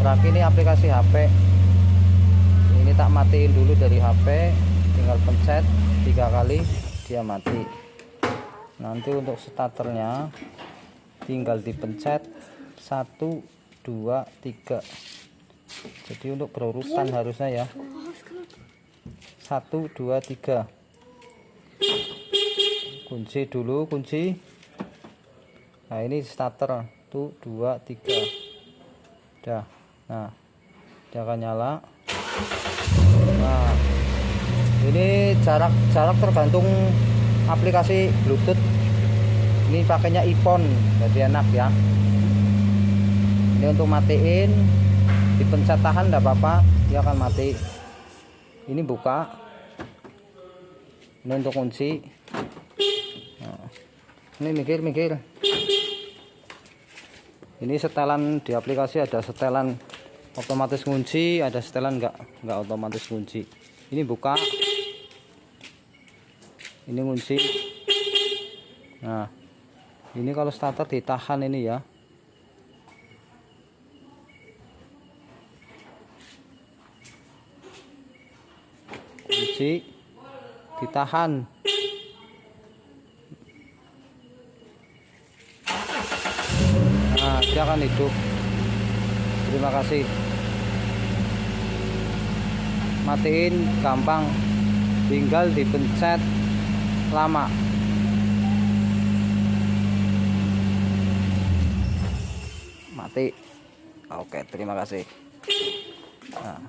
Rak ini aplikasi HP. Ini tak matiin dulu dari HP, tinggal pencet 3 kali dia mati. Nanti untuk starternya tinggal dipencet 1 2 3. Jadi untuk berurutan harusnya ya 1 2 3. Kunci dulu, kunci. Nah ini starter 1 2 3 udah. Nah dia akan nyala. Nah ini jarak tergantung aplikasi Bluetooth. Ini pakainya iPhone jadi enak ya. Ini untuk matiin, dipencet tahan enggak apa-apa, dia akan mati. Ini buka. Ini untuk kunci. Nah, ini mikir. Ini setelan di aplikasi, ada setelan otomatis kunci, ada setelan enggak otomatis kunci. Ini buka. Ini kunci. Nah, ini kalau starter ditahan ini ya. Kunci ditahan. Nah, dia akan hidup. Terima kasih. Matiin gampang, tinggal dipencet lama. Mati. Oke, terima kasih. Nah.